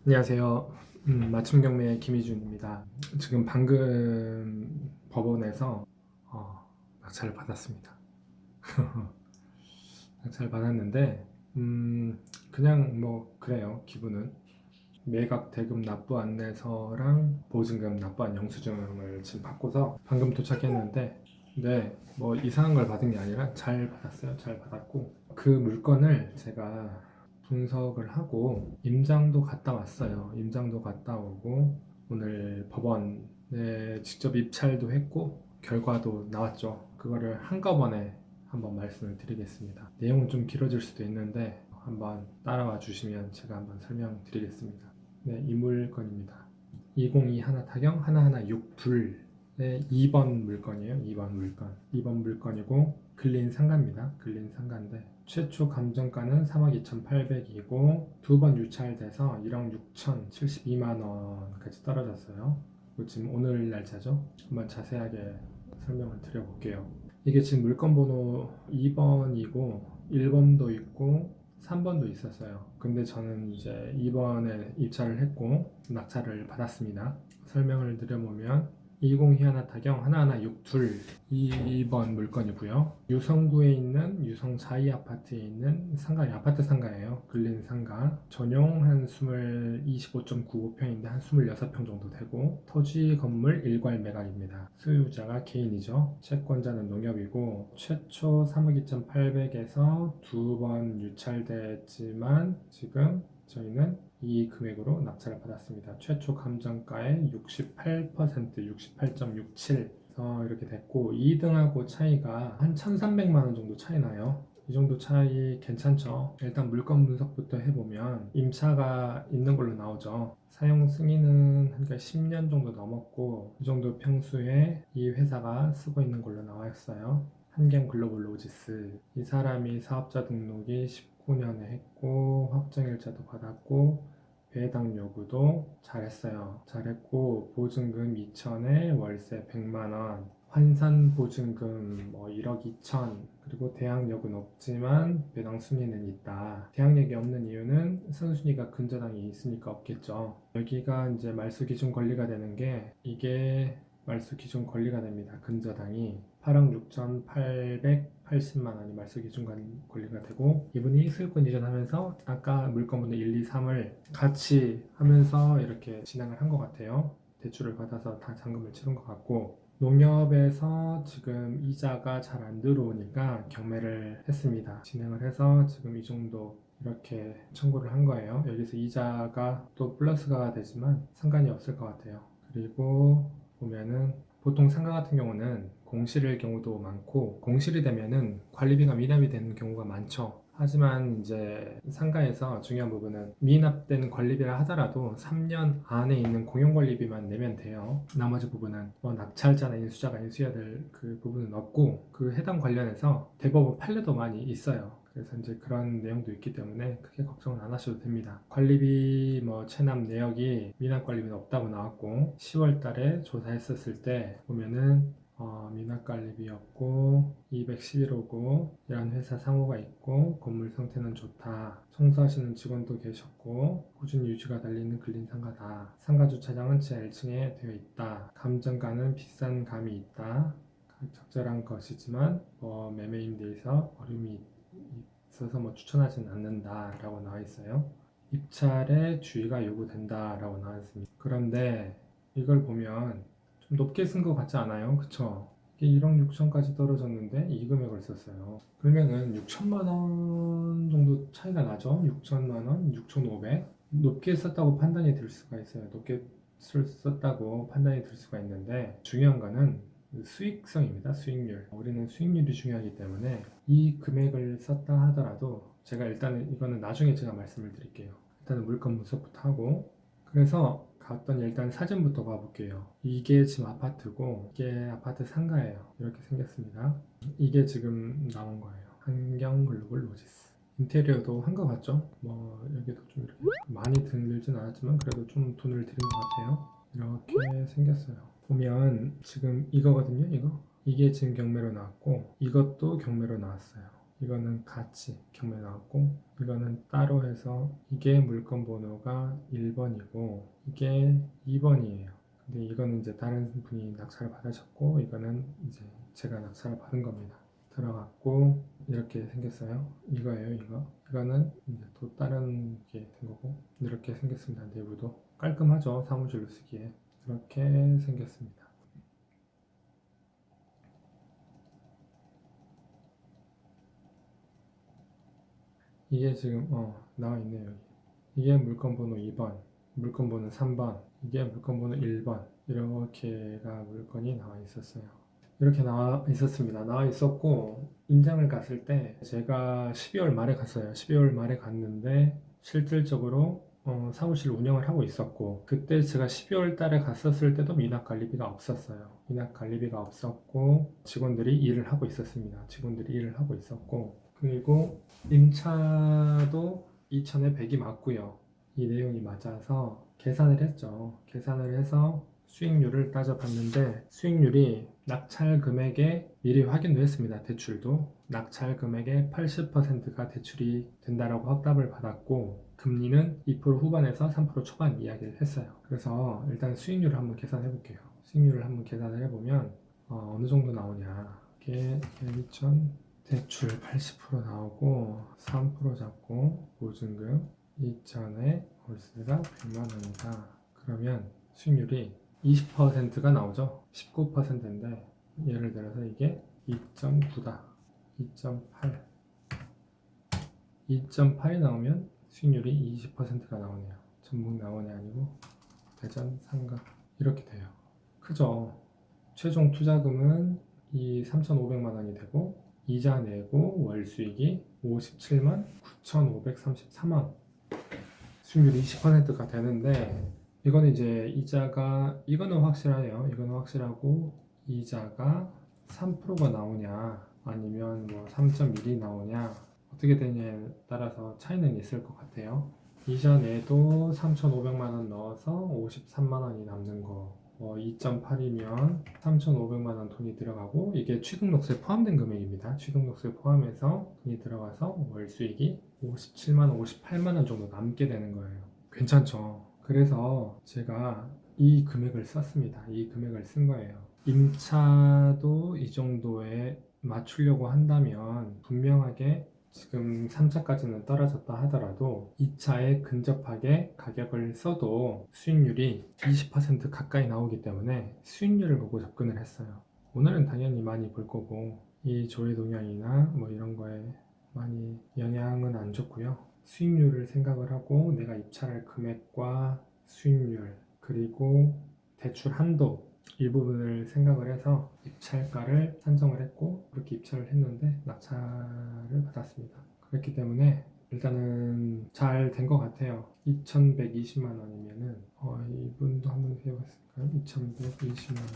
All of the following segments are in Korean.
안녕하세요. 맞춤 경매 김희준입니다. 지금 방금 법원에서 낙찰을 받았습니다. 낙찰을 받았는데 그냥 뭐 그래요. 기분은 매각 대금 납부 안내서랑 보증금 납부한 영수증을 지금 받고서 방금 도착했는데, 네, 뭐 이상한 걸 받은 게 아니라 잘 받았어요. 잘 받았고 그 물건을 제가 분석을 하고 임장도 갔다 왔어요. 임장도 갔다 오고 오늘 법원에 직접 입찰도 했고 결과도 나왔죠. 그거를 한꺼번에 한번 말씀을 드리겠습니다. 내용은 좀 길어질 수도 있는데 한번 따라와 주시면 제가 한번 설명드리겠습니다. 네, 이 물건입니다. 202 하나 타경 하나하나 6불의 2번 물건이에요. 2번 물건. 2번 물건이고 근린 상가입니다. 근린 상가인데 최초 감정가는 3억 2,800이고 두 번 유찰돼서 1억 6,072만 원까지 떨어졌어요. 그리고 지금 오늘 날짜죠. 한번 자세하게 설명을 드려볼게요. 이게 지금 물건 번호 2번이고 1번도 있고 3번도 있었어요. 근데 저는 이제 2번에 입찰을 했고 낙찰을 받았습니다. 설명을 드려보면 20 희한화 타경 하나하나 62 2번 물건이고요. 유성구에 있는 유성 자이 아파트에 있는 상가, 아파트 상가예요. 근린 상가. 전용 한 25.95평인데 한 26평 정도 되고 토지 건물 일괄 매각입니다. 소유자가 개인이죠. 채권자는 농협이고 최초 3억 2,800에서 두 번 유찰됐지만 지금 저희는 이 금액으로 낙찰을 받았습니다. 최초 감정가의 68%, 68.67 이렇게 됐고 2등하고 차이가 한 1,300만 원 정도 차이 나요. 이 정도 차이 괜찮죠. 일단 물건 분석부터 해보면 임차가 있는 걸로 나오죠. 사용 승인은 한 10년 정도 넘었고 이 정도 평수에 이 회사가 쓰고 있는 걸로 나와 있어요. 한경 글로벌 로지스. 이 사람이 사업자 등록이 19년에 했고 확정일자도 받았고 배당 요구도 잘했어요. 잘했고 보증금 2천에 월세 100만 원, 환산 보증금 1억 2천, 그리고 대항력은 없지만 배당 순위는 있다. 대항력이 없는 이유는 선순위가 근저당이 있으니까 없겠죠. 여기가 이제 말소 기준 권리가 되는 게 이게 말소 기준 권리가 됩니다. 근저당이 8억 6,880만 원이 말소 기준 권리가 되고 이분이 소유권 이전하면서 아까 물건번호 1, 2, 3을 같이 하면서 이렇게 진행을 한 것 같아요. 대출을 받아서 다 잔금을 치른 것 같고 농협에서 지금 이자가 잘 안 들어오니까 경매를 했습니다. 진행을 해서 지금 이 정도 이렇게 청구를 한 거예요. 여기서 이자가 또 플러스가 되지만 상관이 없을 것 같아요. 그리고 보면은 보통 상가 같은 경우는 공실일 경우도 많고 공실이 되면은 관리비가 미납이 되는 경우가 많죠. 하지만 이제 상가에서 중요한 부분은 미납된 관리비라 하더라도 3년 안에 있는 공용관리비만 내면 돼요. 나머지 부분은 뭐 낙찰자나 인수자가 인수해야 될 그 부분은 없고 그 해당 관련해서 대법원 판례도 많이 있어요. 그래서 이제 그런 내용도 있기 때문에 크게 걱정은 안 하셔도 됩니다. 관리비 체납 내역이 미납 관리비는 없다고 나왔고 10월 달에 조사했었을 때 보면은 미납 관리비 없고 211호고 이런 회사 상호가 있고 건물 상태는 좋다. 청소하시는 직원도 계셨고 꾸준히 유지가 달리는 근린 상가다. 상가 주차장은 지하 1층에 되어 있다. 감정가는 비싼 감이 있다. 적절한 것이지만 매매 임대에서 어려움이 있어서 추천하지는 않는다 라고 나와 있어요. 입찰에 주의가 요구된다 라고 나와 있습니다. 그런데 이걸 보면 좀 높게 쓴 것 같지 않아요? 그쵸? 이게 1억 6천까지 떨어졌는데 이 금액을 썼어요. 그러면은 6천만 원 정도 차이가 나죠? 6천만 원, 6,500. 높게 썼다고 판단이 들 수가 있어요. 높게 썼다고 판단이 들 수가 있는데 중요한 거는 수익성입니다. 수익률. 우리는 수익률이 중요하기 때문에 이 금액을 썼다 하더라도 제가 일단은 이거는 나중에 제가 말씀을 드릴게요. 일단은 물건 분석부터 하고 그래서 갔더니 일단 사진부터 봐볼게요. 이게 지금 아파트고 이게 아파트 상가예요. 이렇게 생겼습니다. 이게 지금 나온 거예요. 한경 글로벌 로지스. 인테리어도 한 거 같죠? 여기도 좀 이렇게 많이 들진 않았지만 그래도 좀 돈을 들인 것 같아요. 이렇게 생겼어요. 보면 지금 이거거든요. 이게 지금 경매로 나왔고 이것도 경매로 나왔어요. 이거는 같이 경매 나왔고, 이거는 따로 해서 이게 물건 번호가 1번이고 이게 2번이에요. 근데 이거는 이제 다른 분이 낙찰을 받으셨고, 이거는 이제 제가 낙찰을 받은 겁니다. 들어갔고 이렇게 생겼어요. 이거예요, 이거. 이거는 이제 또 다른 게 된 거고, 이렇게 생겼습니다. 내부도 깔끔하죠, 사무실로 쓰기에. 이렇게 생겼습니다. 이게 지금 나와 있네요, 여기. 이게 물건 번호 2번, 물건 번호 3번, 이게 물건 번호 1번, 이렇게가 물건이 나와 있었어요. 이렇게 나와 있었습니다. 나와 있었고, 임장을 갔을 때 제가 12월 말에 갔어요. 12월 말에 갔는데 실질적으로 사무실 운영을 하고 있었고, 그때 제가 12월 달에 갔었을 때도 미납 관리비가 없었어요. 미납 관리비가 없었고 직원들이 일을 하고 있었습니다. 직원들이 일을 하고 있었고, 그리고 임차도 2천에 100이 맞고요. 이 내용이 맞아서 계산을 했죠. 계산을 해서 수익률을 따져봤는데, 수익률이 낙찰 금액에 미리 확인도 했습니다. 대출도 낙찰 금액의 80%가 대출이 된다라고 확답을 받았고, 금리는 2% 후반에서 3% 초반 이야기를 했어요. 그래서 일단 수익률을 한번 계산해 볼게요. 수익률을 한번 계산을 해보면 어느 정도 나오냐. 이게 2천, 대출 80% 나오고 3% 잡고 보증금 2천에 월세가 100만 원이다. 그러면 수익률이 20%가 나오죠. 19%인데 예를 들어서 이게 2.9다. 2.8. 2.8이 나오면 수익률이 20%가 나오네요. 전북 나원이 아니고 대전 상가. 이렇게 돼요. 크죠? 최종 투자금은 이 3,500만 원이 되고, 이자 내고 월 수익이 57만 9,533원. 수익률이 20%가 되는데, 이거는 이제 이거는 확실해요. 이거는 확실하고, 이자가 3%가 나오냐 아니면 뭐 3.1이 나오냐, 어떻게 되냐에 따라서 차이는 있을 것 같아요. 이자 내도 3,500만 원 넣어서 53만 원이 남는 거, 2.8이면 3,500만 원 돈이 들어가고, 이게 취등록세 포함된 금액입니다. 취등록세 포함해서 돈이 들어가서 월 수익이 57만 원, 58만 원 정도 남게 되는 거예요. 괜찮죠? 그래서 제가 이 금액을 썼습니다. 이 금액을 쓴 거예요. 임차도 이 정도에 맞추려고 한다면 분명하게 지금 3차까지는 떨어졌다 하더라도 2차에 근접하게 가격을 써도 수익률이 20% 가까이 나오기 때문에 수익률을 보고 접근을 했어요. 오늘은 당연히 많이 볼 거고, 이 조회 동향이나 뭐 이런 거에 많이 영향은 안 줬고요. 수익률을 생각을 하고 내가 입찰할 금액과 수익률, 그리고 대출 한도, 이 부분을 생각을 해서 입찰가를 산정을 했고, 그렇게 입찰을 했는데 낙찰을 받았습니다. 그렇기 때문에 일단은 잘 된 것 같아요. 2,120만 원이면은 이분도 한번 해봤을까요? 2,120만 원.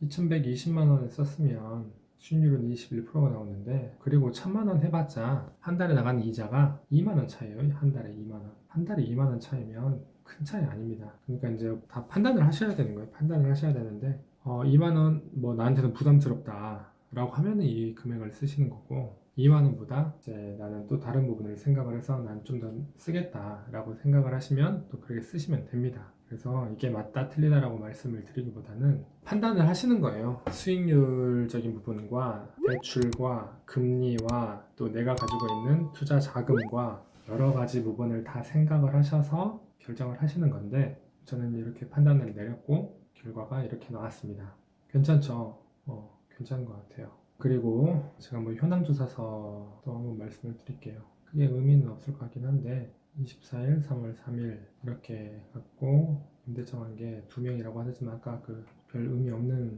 2,120만 원을 썼으면 수익률은 21%가 나오는데, 그리고 1,000만 원 해봤자 한 달에 나가는 이자가 2만 원 차이에요. 한 달에 2만 원. 한 달에 2만 원 차이면 큰 차이 아닙니다. 그러니까 이제 다 판단을 하셔야 되는 거예요. 판단을 하셔야 되는데 2만 원 뭐 나한테는 부담스럽다 라고 하면 이 금액을 쓰시는 거고, 2만 원보다 이제 나는 또 다른 부분을 생각을 해서 난 좀 더 쓰겠다 라고 생각을 하시면 또 그렇게 쓰시면 됩니다. 그래서 이게 맞다 틀리다라고 말씀을 드리기보다는 판단을 하시는 거예요. 수익률적인 부분과 대출과 금리와 또 내가 가지고 있는 투자 자금과 여러 가지 부분을 다 생각을 하셔서 결정을 하시는 건데, 저는 이렇게 판단을 내렸고 결과가 이렇게 나왔습니다. 괜찮죠? 괜찮은 것 같아요. 그리고 제가 뭐 현황조사서 또 한번 말씀을 드릴게요. 크게 의미는 없을 것 같긴 한데, 24일, 3월 3일 이렇게 갖고 임대 정한 게 2명이라고 하셨지만, 아까 그 별 의미 없는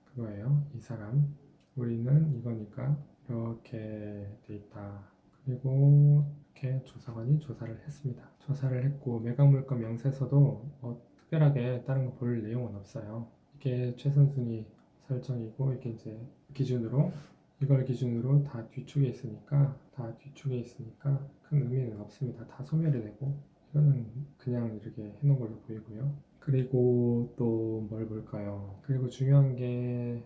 그거예요. 이 사람, 우리는 이거니까 이렇게 돼 있다. 그리고 이렇게 조사관이 조사를 했습니다. 조사를 했고 매각물건 명세서도 특별하게 다른 거 볼 내용은 없어요. 이게 최선순위 설정이고, 이게 이제 기준으로, 이걸 기준으로 다 뒤쪽에 있으니까 큰 의미는 없습니다. 다 소멸이 되고, 이거는 그냥 이렇게 해놓은 걸로 보이고요. 그리고 또 뭘 볼까요? 그리고 중요한 게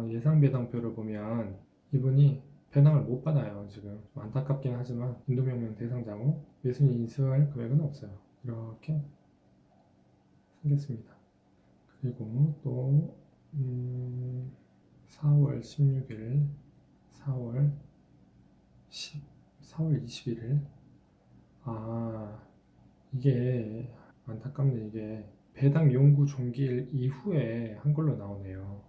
예상 배당표를 보면 이분이 배당을 못 받아요. 지금 좀 안타깝긴 하지만 인도명령 대상자고 예순이 인수할 금액은 없어요. 이렇게 생겼습니다. 그리고 또 4월 16일, 4월 21일 이게 안타깝네. 이게 배당 용구 종기일 이후에 한 걸로 나오네요.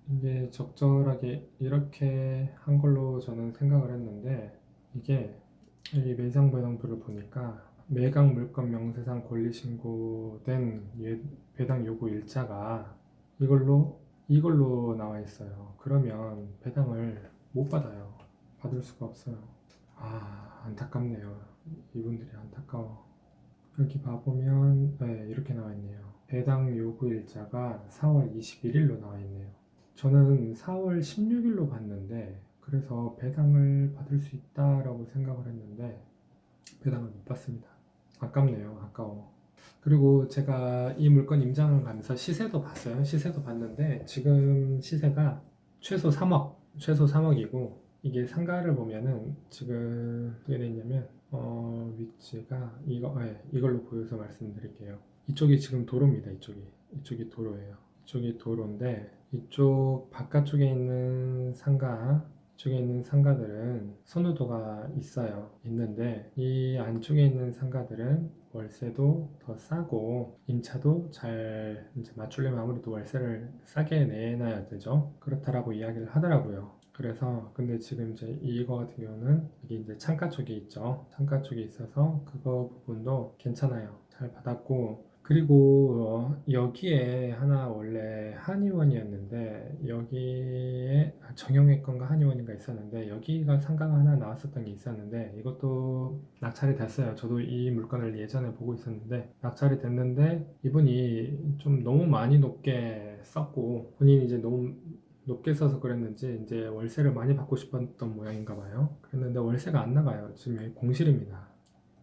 이게 적절하게 이렇게 한 걸로 저는 생각을 했는데 이게 이 매장 배당부를 보니까 매각 물건 명세상 권리 신고된 배당 요구 일자가 이걸로 나와 있어요. 그러면 배당을 못 받아요. 받을 수가 없어요. 안타깝네요. 이분들이 안타까워. 여기 봐보면 이렇게 나와 있네요. 배당 요구 일자가 4월 21일로 나와 있네요. 저는 4월 16일로 봤는데 그래서 배당을 받을 수 있다라고 생각을 했는데 배당을 못 받습니다. 아깝네요. 아까워. 그리고 제가 이 물건 임장을 가면서 시세도 봤어요. 시세도 봤는데 지금 시세가 최소 3억이고 이게 상가를 보면은 지금 어떻게 돼 있냐면 위치가 이걸로 보여서 말씀드릴게요. 이쪽이 지금 도로입니다. 이쪽이 도로예요. 이쪽이 도로인데 이쪽 바깥쪽에 있는 이쪽에 있는 상가들은 선호도가 있는데 이 안쪽에 있는 상가들은 월세도 더 싸고 임차도 잘 이제 맞추려면 아무래도 월세를 싸게 내놔야 되죠. 그렇다라고 이야기를 하더라고요. 그래서 근데 지금 이제 이거 같은 경우는 이게 이제 창가 쪽에 있죠. 창가 쪽에 있어서 그거 부분도 괜찮아요. 잘 받았고 그리고 여기에 하나 원래 한의원이었는데 여기에 정형외과인가 한의원인가 있었는데 여기가 상가가 하나 나왔었던 게 있었는데 이것도 낙찰이 됐어요. 저도 이 물건을 예전에 보고 있었는데 낙찰이 됐는데 이분이 좀 너무 많이 높게 썼고 본인이 이제 너무 높게 써서 그랬는지 이제 월세를 많이 받고 싶었던 모양인가 봐요. 그랬는데 월세가 안 나가요. 지금 여기 공실입니다.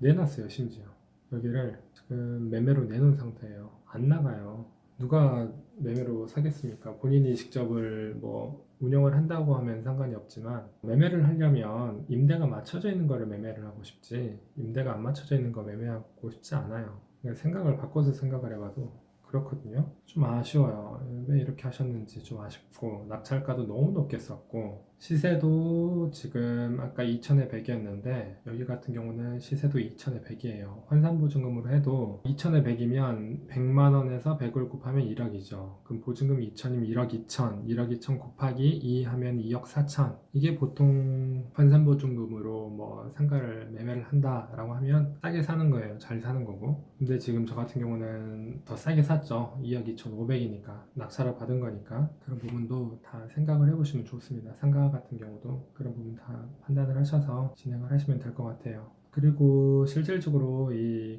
내놨어요, 심지어. 여기를 지금 매매로 내놓은 상태예요. 안 나가요. 누가 매매로 사겠습니까? 본인이 직접을 뭐 운영을 한다고 하면 상관이 없지만 매매를 하려면 임대가 맞춰져 있는 거를 매매를 하고 싶지 임대가 안 맞춰져 있는 거 매매하고 싶지 않아요. 그러니까 생각을 바꿔서 생각을 해봐도 그렇거든요. 좀 아쉬워요. 왜 이렇게 하셨는지 좀 아쉽고 낙찰가도 너무 높게 썼고 시세도 지금 아까 2천에 100이었는데 여기 같은 경우는 시세도 2천에 100이에요. 환산보증금으로 해도 2천에 100이면 100만 원에서 100을 곱하면 1억이죠. 그럼 보증금 2천이면 1억 2천, 1억 2천 곱하기 2 하면 2억 4천. 이게 보통 환산보증금으로 뭐 상가를 매매를 한다라고 하면 싸게 사는 거예요. 잘 사는 거고. 근데 지금 저 같은 경우는 더 싸게 샀죠. 2억 2천5백이니까 낙찰을 받은 거니까 그런 부분도 다 생각을 해보시면 좋습니다. 상가 같은 경우도 그런 부분 다 판단을 하셔서 진행을 하시면 될 것 같아요. 그리고 실질적으로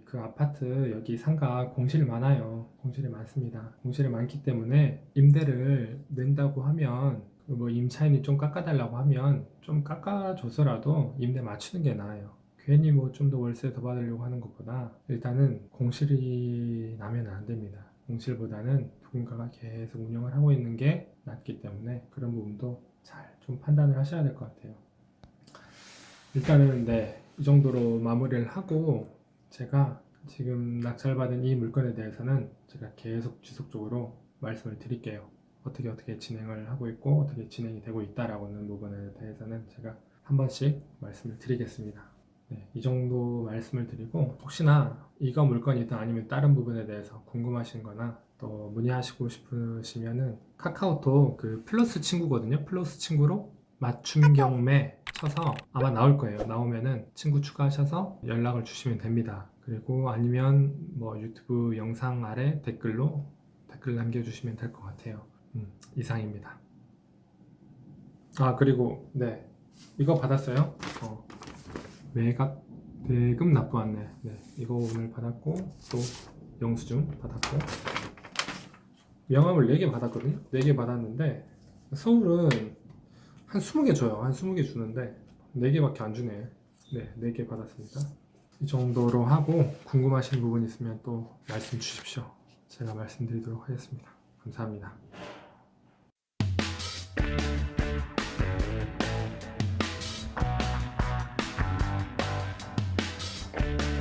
그 아파트 여기 상가 공실이 많아요. 공실이 많습니다. 공실이 많기 때문에 임대를 낸다고 하면 뭐 임차인이 좀 깎아달라고 하면 좀 깎아줘서라도 임대 맞추는 게 나아요. 괜히 뭐 좀 더 월세 더 받으려고 하는 것보다 일단은 공실이 나면 안 됩니다. 공실보다는 누군가가 계속 운영을 하고 있는 게 낫기 때문에 그런 부분도 잘 좀 판단을 하셔야 될 것 같아요. 일단은 이 정도로 마무리를 하고 제가 지금 낙찰받은 이 물건에 대해서는 제가 계속 지속적으로 말씀을 드릴게요. 어떻게 진행을 하고 있고 어떻게 진행이 되고 있다라고 하는 부분에 대해서는 제가 한 번씩 말씀을 드리겠습니다. 이 정도 말씀을 드리고 혹시나 이거 물건이든 아니면 다른 부분에 대해서 궁금하신 거나 또 문의하시고 싶으시면은 카카오톡 그 플러스 친구거든요. 플러스 친구로 맞춤 경매 쳐서 아마 나올 거예요. 나오면은 친구 추가하셔서 연락을 주시면 됩니다. 그리고 아니면 뭐 유튜브 영상 아래 댓글 남겨주시면 될 것 같아요. 이상입니다. 그리고 이거 받았어요. 매각 대금 납부 안내. 이거 오늘 받았고 또 영수증 받았고 명함을 4개 받았거든요. 4개 받았는데 서울은 한 20개 줘요. 한 20개 주는데 4개밖에 안 주네. 4개 받았습니다. 이 정도로 하고 궁금하신 부분 있으면 또 말씀 주십시오. 제가 말씀드리도록 하겠습니다. 감사합니다. 네.